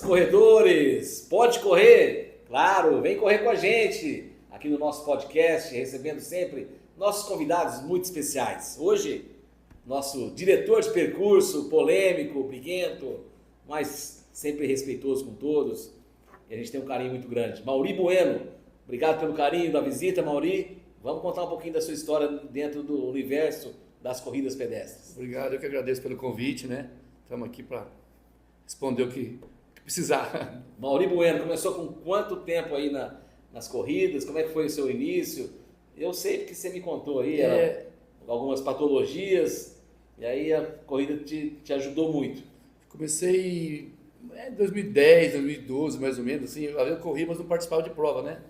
corredores, pode correr? Claro, vem correr com a gente aqui no nosso podcast, recebendo sempre nossos convidados muito especiais. Hoje, nosso diretor de percurso, polêmico, briguento, mas sempre respeitoso com todos. E a gente tem um carinho muito grande. Mauri Bueno, obrigado pelo carinho da visita, Mauri. Vamos contar um pouquinho da sua história dentro do universo das corridas pedestres. Obrigado, eu que agradeço pelo convite, né? Estamos aqui para responder o que precisar. Mauri Bueno, começou com quanto tempo aí nas corridas? Como é que foi o seu início? Eu sei que você me contou aí algumas patologias, e aí a corrida te ajudou muito. Comecei em 2010, 2012, mais ou menos, assim, eu corri, mas não participava de prova, né?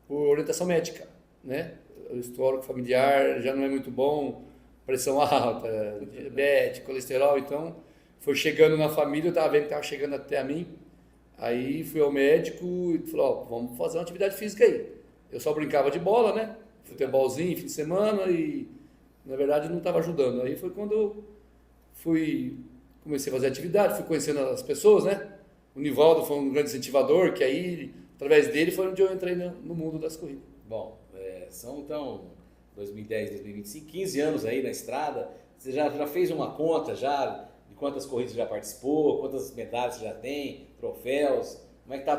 Por orientação médica, né? O histórico familiar já não é muito bom, pressão alta, diabetes, colesterol, então foi chegando na família, eu estava vendo que estava chegando até a mim, aí fui ao médico e falou, vamos fazer uma atividade física aí. Eu só brincava de bola, né? Futebolzinho, fim de semana e, na verdade, não estava ajudando. Aí foi quando eu comecei a fazer atividade, fui conhecendo as pessoas, né? O Nivaldo foi um grande incentivador, que aí, através dele, foi onde eu entrei no mundo das corridas. Bom, são então 2010, 2025, 15 anos aí na estrada. Você já fez uma conta já de quantas corridas você já participou, quantas medalhas você já tem, troféus? Como é que está a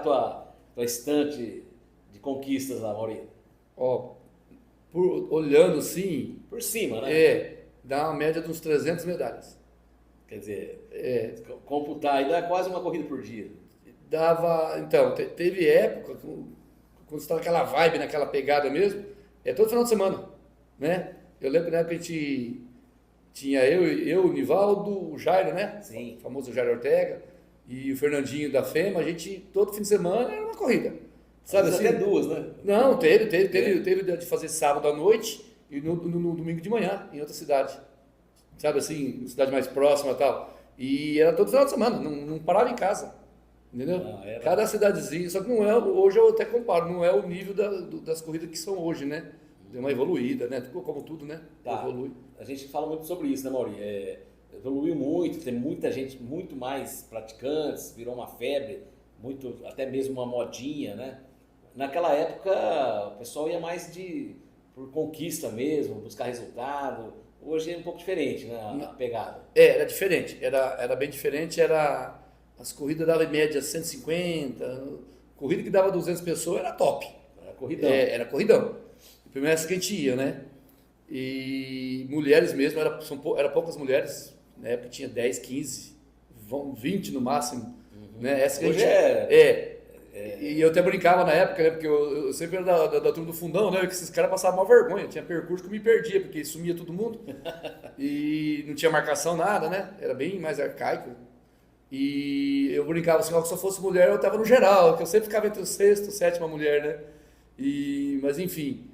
tua estante de conquistas lá, Mauri? Ó, olhando assim... Por cima, né? Dá uma média de uns 300 medalhas. Quer dizer, computar aí dá quase uma corrida por dia. Dava... Então, teve época, quando você estava naquela vibe, naquela pegada mesmo, todo final de semana, né? Eu lembro que na época a gente tinha eu, o Nivaldo, o Jairo, né? Sim. O famoso Jairo Ortega, e o Fernandinho da FEMA, a gente, todo fim de semana, era uma corrida. Sabe assim? Até duas, né? Não, teve de fazer sábado à noite e no domingo de manhã, em outra cidade. Sabe assim, cidade mais próxima e tal. E era todo final de semana, não parava em casa. Entendeu? Cada cidadezinha, só que não é, hoje eu até comparo, não é o nível das corridas que são hoje, né? Deu uma evoluída, né? Como tudo, né? Tá. Evolui. A gente fala muito sobre isso, né, Mauri? Evoluiu muito, tem muita gente, muito mais praticantes, virou uma febre, até mesmo uma modinha, né? Naquela época, o pessoal ia mais por conquista mesmo, buscar resultado. Hoje é um pouco diferente, né, a pegada. Era diferente, era bem diferente, as corridas davam em média 150, corrida que dava 200 pessoas era top. Era corridão. Era corridão. Primeiro essa que a gente ia, né? E mulheres mesmo, era poucas mulheres, na época tinha 10, 15, 20 no máximo. Né? Essa que hoje a gente, E eu até brincava na época, né? Porque eu sempre era da turma do fundão, né? Que esses caras passavam mal vergonha. Tinha percurso que eu me perdia, porque sumia todo mundo. E não tinha marcação, nada, né? Era bem mais arcaico. E eu brincava assim, se eu fosse mulher, eu tava no geral, que eu sempre ficava entre o sexto e sétima mulher, né? Mas enfim,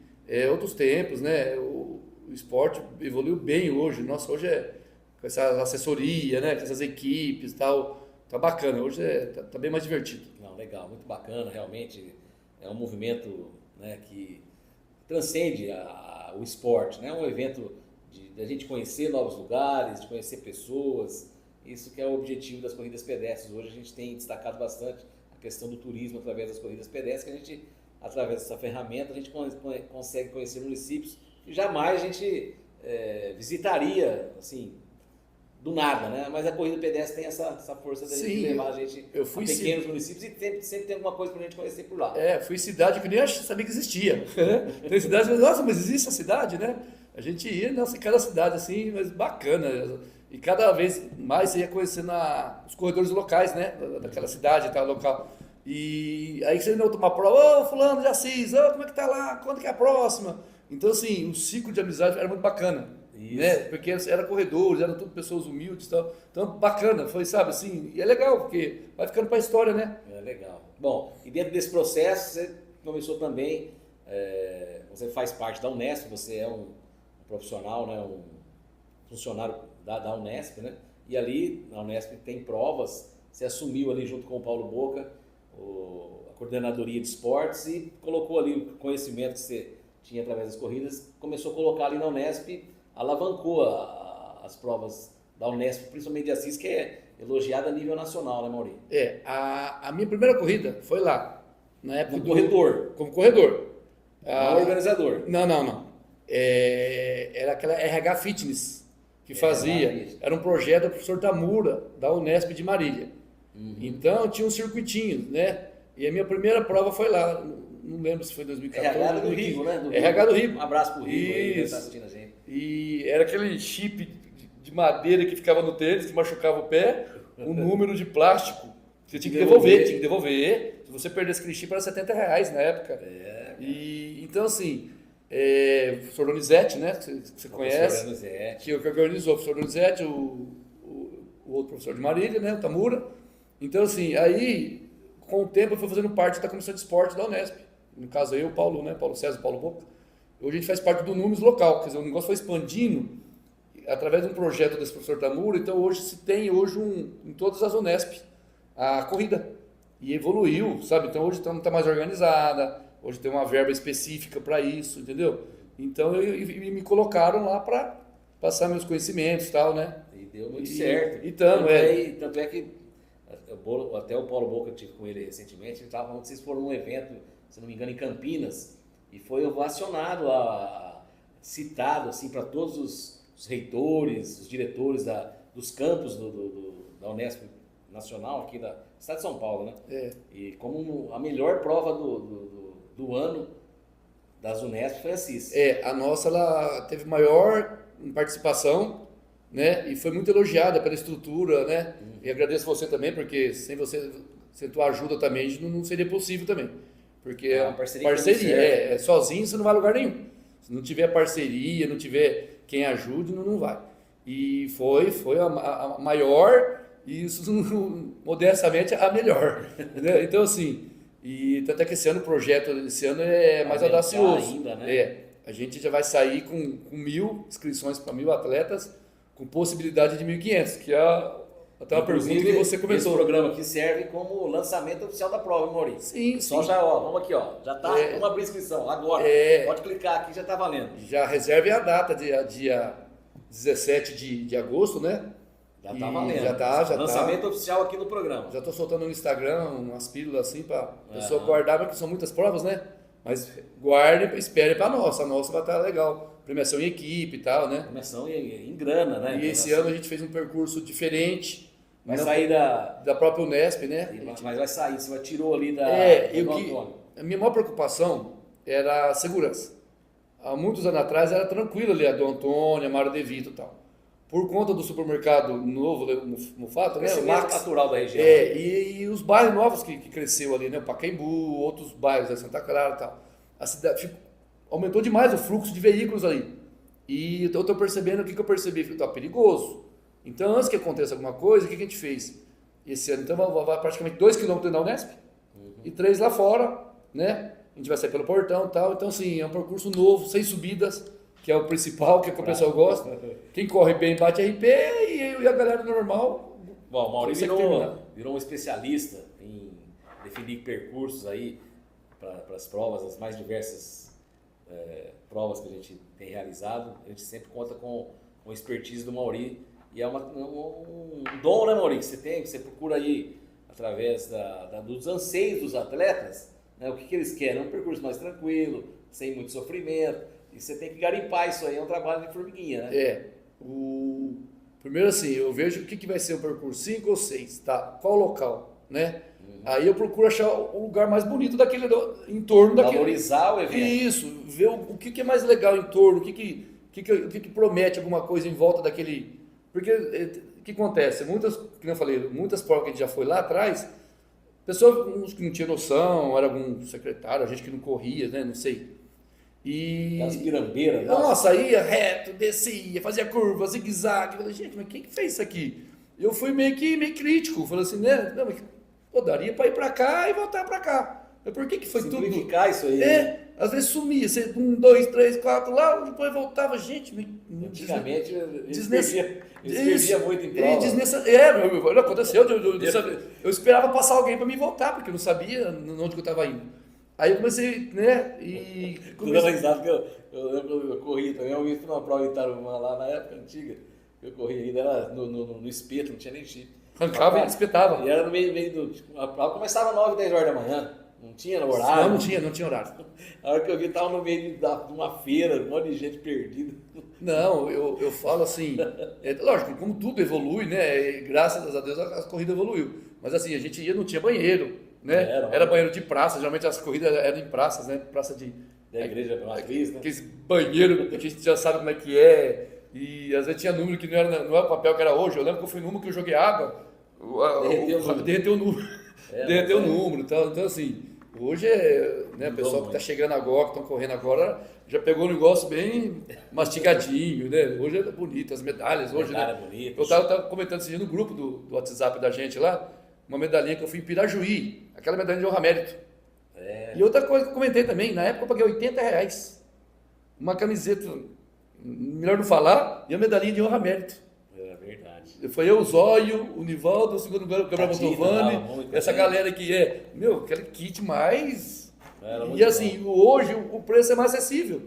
outros tempos, né? O esporte evoluiu bem hoje. Nossa, hoje com essa assessoria, né? Com essas equipes e tal. Tá bacana, hoje tá bem mais divertido. Não, legal, muito bacana, realmente é um movimento, né, que transcende o esporte, né? Um evento de a gente conhecer novos lugares, de conhecer pessoas, isso que é o objetivo das corridas pedestres. Hoje a gente tem destacado bastante a questão do turismo através das corridas pedestres, que a gente, através dessa ferramenta, a gente consegue conhecer municípios que jamais a gente visitaria, assim, do nada, né? Mas a corrida pedestre tem essa força de levar a gente a pequenos municípios e sempre tem alguma coisa pra gente conhecer por lá. Fui cidade que nem sabia que existia. Tem cidades que nossa, mas existe a cidade, né? A gente ia, nossa, em cada cidade assim, mas bacana. E cada vez mais você ia conhecendo os corredores locais, né? Daquela cidade, tal local. E aí você ia tomar prova, fulano de Assis, como é que tá lá? Quando que é a próxima? Então, assim, o ciclo de amizade era muito bacana. Né? Porque era corredores, eram tudo pessoas humildes e tal. Então, bacana, foi, sabe, assim, e é legal, porque vai ficando para a história, né? É legal. Bom, e dentro desse processo, você começou também, você faz parte da Unesp, você é um profissional, né, um funcionário da Unesp, né? E ali, na Unesp, tem provas, você assumiu ali junto com o Paulo Boca, a coordenadoria de esportes e colocou ali o conhecimento que você tinha através das corridas, começou a colocar ali na Unesp, alavancou as provas da Unesp, principalmente de Assis, que elogiada a nível nacional, né, Mauri? A minha primeira corrida foi lá, na época Como corredor. Como corredor. Não organizador. Não. Era aquela RH Fitness que fazia. Era um projeto do professor Tamura, da Unesp de Marília. Então tinha um circuitinho, né? E a minha primeira prova foi lá. Não lembro se foi 2014. RH do Rigo, né? RH do Rigo. Um abraço pro Rigo aí, que está assistindo a gente. E era aquele chip de madeira que ficava no tênis, que machucava o pé, um número de plástico. Você tinha que devolver. Se você perdesse aquele chip, era R$70 na época. Então, assim, o professor Donizete, né? Que você conhece. Que organizou o professor Donizete, o outro professor de Marília, né? O Tamura. Então, assim, aí, com o tempo, eu fui fazendo parte da comissão de esporte da Unesp. No caso, eu, o Paulo, né? Paulo César, Paulo Boca. Hoje a gente faz parte do Números local, quer dizer, o negócio foi expandindo através de um projeto desse professor Tamura. Então, hoje se tem em todas as Unesp a corrida. E evoluiu, sabe? Então, hoje está mais organizada, hoje tem uma verba específica para isso, entendeu? Então, me colocaram lá para passar meus conhecimentos e tal, né? E deu muito certo. Tanto é que até o Paulo Boca, eu tive com ele recentemente, ele estava falando que vocês foram num evento, se não me engano, em Campinas, e foi ovacionado, citado assim, para todos os reitores, os diretores dos campos da Unesp Nacional, aqui da Estado de São Paulo, né? E como a melhor prova do ano das Unesp foi a CIS. A nossa ela teve maior participação, né? E foi muito elogiada pela estrutura, né? E agradeço você também, porque sem tua ajuda também não seria possível também. Porque é uma parceria. Sozinho você não vai a lugar nenhum. Se não tiver parceria, não tiver quem ajude, não vai. E foi a maior, e isso, modestamente, a melhor. Né? Então, assim, e tanto é que o projeto desse ano é mais audacioso. Ainda, né? A gente já vai sair com 1.000 inscrições para 1.000 atletas, com possibilidade de 1.500, que é até uma pergunta que você comentou. Esse programa aqui serve como lançamento oficial da prova, hein, Maurício? Sim. Já, vamos aqui, já tá, vamos abrir inscrição agora. Pode clicar aqui, já tá valendo. Já reserve a data, dia 17 de agosto, né? Já tá valendo. Já lançamento oficial aqui no programa. Já tô soltando no Instagram umas pílulas assim para a pessoa guardar, porque são muitas provas, né? Mas guarde, espere para a nossa vai estar legal. Premiação em equipe e tal, né? Premiação em grana, né? E esse ano a gente fez um percurso diferente. Vai sair da própria Unesp, né? Mas vai sair, você tirou ali do Antônio. A minha maior preocupação era a segurança. Há muitos anos atrás era tranquilo ali, a do Antônio, a Mário De Vito e tal. Por conta do supermercado novo, Mufato, né? O Max natural da região. E os bairros novos que cresceu ali, né? O Pacaembu, outros bairros, a Santa Clara e tal. A cidade aumentou demais o fluxo de veículos ali. E eu estou percebendo, o que eu percebi? Está perigoso. Então, antes que aconteça alguma coisa, o que a gente fez? Esse ano, então, vai praticamente 2 km da Unesp e 3 lá fora, né? A gente vai sair pelo portão e tal. Então, assim, é um percurso novo, sem subidas, que é o principal, que o pessoal gosta. Quem corre bem bate RP e a galera normal... Bom, o Maurício virou um especialista em definir percursos aí para as provas, as mais diversas provas que a gente tem realizado. A gente sempre conta com a expertise do Mauri. E é um dom, né, Mauri, que você tem, que você procura aí, através dos anseios dos atletas, né, o que eles querem, um percurso mais tranquilo, sem muito sofrimento, e você tem que garimpar isso aí, é um trabalho de formiguinha, né? Primeiro assim, eu vejo o que vai ser um percurso, 5 ou 6, tá? Qual local, né? Aí eu procuro achar o lugar mais bonito daquele, em torno daquele. Valorizar o evento. Isso, ver o que é mais legal em torno, o que promete alguma coisa em volta daquele... Porque o que acontece? Como eu falei, muitas provas que a gente já foi lá atrás, pessoas que não tinha noção, era algum secretário, a gente que não corria, né? Não sei. Aquelas pirambeiras. Nossa, ia reto, descia, fazia curva, zigue-zague. Eu falei, gente, mas quem que fez isso aqui? Eu fui meio crítico. Falei assim, né? Não, mas daria para ir para cá e voltar para cá. Mas por que foi tudo? Simplificar isso aí. Às vezes sumia, 1, 2, 3, 4 lá, depois voltava, gente. Antigamente eles perdiam muito em prova. Aconteceu, eu esperava passar alguém para me voltar, porque eu não sabia onde que eu estava indo. Aí eu comecei, né, Tô dando risada, porque eu lembro que eu corri também, eu fiz uma prova em Tarumã lá na época antiga, eu corri ainda era no espeto, não tinha nem chip. Arrancava e espetava. E era no meio do... A prova começava às 9, 10 horas da manhã. Não tinha horário. Não tinha horário. A hora que eu vi, tava no meio de uma feira, um monte de gente perdida. Não, eu falo assim, lógico, como tudo evolui, né? Graças a Deus a corrida evoluiu. Mas assim, a gente ia, não tinha banheiro, né? Era banheiro de praça, geralmente as corridas eram em praças, né? Praça da igreja matriz, né? Aqueles banheiros que a gente já sabe como é que é. E às vezes tinha número que não era o papel que era hoje. Eu lembro que eu fui numa que eu joguei água, derreteu o número. Derreteu o número. Então assim, hoje né, o pessoal que está chegando agora, que estão correndo agora, já pegou um negócio bem mastigadinho, né? Hoje é bonito, as medalhas hoje, né? Bonita. Eu estava comentando esse dia no grupo do WhatsApp da gente lá, uma medalhinha que eu fui em Pirajuí, aquela medalhinha de honra mérito. E outra coisa que eu comentei também, na época eu paguei R$80, uma camiseta, melhor não falar, e a medalhinha de honra mérito. É verdade. Foi eu, o Zóio, o Nivaldo, o segundo lugar, o Gabriel Montovani, essa galera que aquele kit mais... E assim, hoje o preço é mais acessível.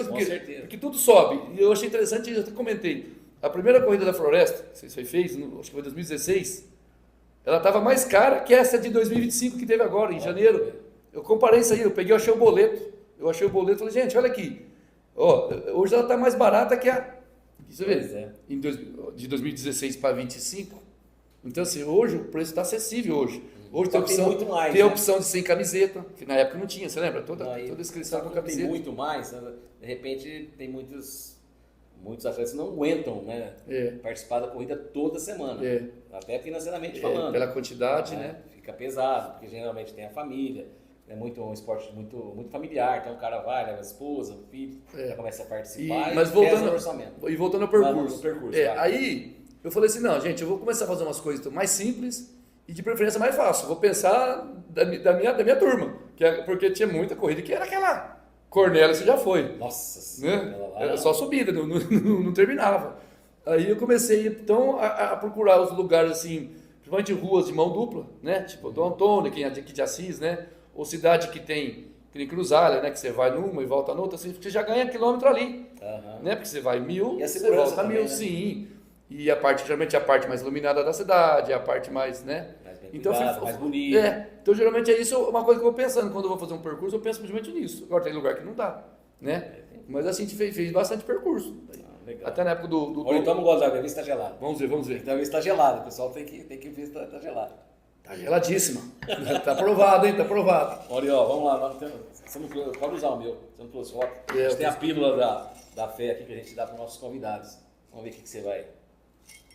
Com certeza. Porque tudo sobe. E eu achei interessante, eu até comentei, a primeira corrida da Floresta, que você fez, acho que foi em 2016, ela estava mais cara que essa de 2025 que teve agora, em janeiro. Eu comparei isso aí, eu achei o boleto. E falei, gente, olha aqui. Hoje ela está mais barata que a... Você vê, de 2016 para 2025. Então assim, hoje o preço está acessível hoje. Hoje tem a opção de sem camiseta, que na época não tinha, você lembra? Toda inscrição com camiseta. Tem muito mais, de repente tem muitos atletas que não aguentam, né? Participar da corrida toda semana. Até financeiramente falando. Pela quantidade, né? Fica pesado, porque geralmente tem a família. É um esporte muito familiar, então o cara vai, leva a esposa, o filho, já começa a participar mas voltando ao orçamento. E voltando ao percurso. Claro. Aí eu falei assim, não, gente, eu vou começar a fazer umas coisas mais simples e de preferência mais fácil. Vou pensar da minha turma, porque tinha muita corrida que era aquela Cornélia, você já foi. Nossa, né? Era só subida, não terminava. Aí eu comecei então a procurar os lugares assim, principalmente ruas de mão dupla, né? Tipo Dom Antônio, aqui de Assis, né? Ou cidade que tem Cruzalha, né? Que você vai numa e volta noutra, assim, você já ganha quilômetro ali, né? Porque você vai 1000, e a você volta também, 1000, né? Sim. E geralmente a parte mais iluminada da cidade, a parte mais, né? Mais bem Então, cuidado, mais bonito. Então geralmente é isso, uma coisa que eu vou pensando quando eu vou fazer um percurso, eu penso principalmente nisso. Agora tem lugar que não dá, né? Mas assim, a gente fez bastante percurso. Legal. Até na época do... Olha, então não gosto de ver se está gelado. Vamos ver. Então ver se está gelado, o pessoal tem que ver se está gelado. Tá geladíssima. Tá aprovado, hein? Tá aprovado. Olha, vamos lá. Pode usar o meu, você não trouxe foto. A gente tem a pílula da fé aqui que a gente dá para os nossos convidados. Vamos ver o que você vai...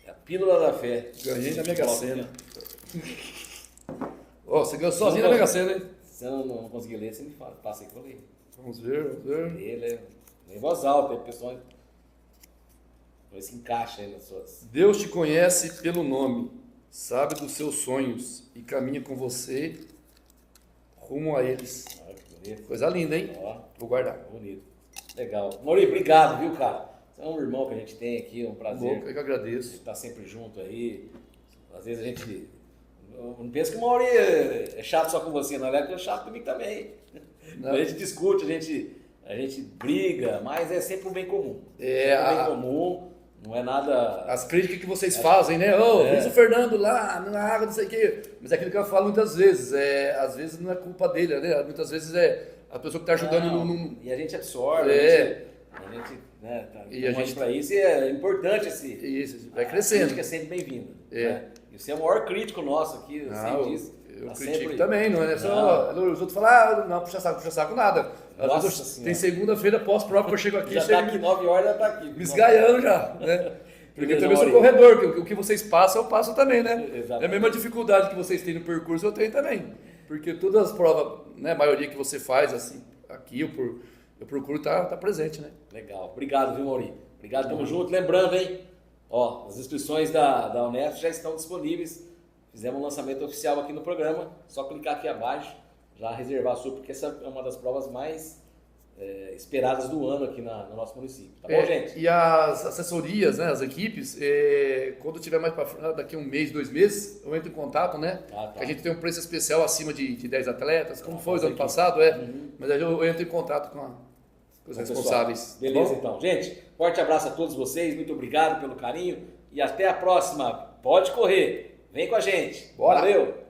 É a pílula da fé. Ganhei na Mega Sena. Você ganhou sozinho na Mega Sena, hein? Se eu não conseguir ler, você me fala. Passa aí que eu leio. Vamos ver. Ele é em voz alta, aí o pessoal... Ver se encaixa aí nas suas... Deus te conhece pelo nome, sabe dos seus sonhos e caminha com você rumo a eles. Olha que bonito. Coisa linda, hein? Vou guardar. Bonito. Legal. Maurício, obrigado, viu, cara? Você é um irmão que a gente tem aqui, é um prazer. Eu que agradeço. Estar sempre junto aí. Às vezes a gente... Eu não penso que o Maurício é chato só com você, na verdade, é chato comigo também. Não. A gente discute, a gente briga, mas é sempre o bem comum. Bem comum. Não é nada... As críticas que vocês fazem, né? Diz o Fernando lá, na água, não sei o quê. Mas é aquilo que eu falo muitas vezes. Às vezes não é culpa dele, né? Muitas vezes é a pessoa que está ajudando E a gente absorve, a gente tá para isso. E é importante Isso, vai crescendo. A crítica é sempre bem-vinda. Né? E você é o maior crítico nosso aqui, eu sei disso. Eu critico também, não é só... Os outros falam, não, puxa saco, nada. Às vezes tem segunda-feira pós-prova que eu chego aqui... Já está aqui 9 horas, já está aqui. Me esgaiando já, né? Porque eu também sou corredor, que o que vocês passam, eu passo também, né? Exatamente. É a mesma dificuldade que vocês têm no percurso, eu tenho também. Porque todas as provas, né, a maioria que você faz, assim, aqui eu procuro estar presente, né? Legal. Obrigado, viu, Mauri? Obrigado, tamo junto. Lembrando, hein? As inscrições da Unesp já estão disponíveis. Fizemos um lançamento oficial aqui no programa. Só clicar aqui abaixo, já reservar a sua, porque essa é uma das provas mais esperadas do ano aqui no nosso município. Tá bom, gente? E as assessorias, né, as equipes, quando tiver mais para frente, daqui a 1 mês, 2 meses, eu entro em contato, né? A gente tem um preço especial acima de 10 atletas, como foi o ano passado, mas aí eu entro em contato com os responsáveis. Beleza, então. Gente, forte abraço a todos vocês, muito obrigado pelo carinho e até a próxima. Pode correr! Vem com a gente. Bora. Valeu!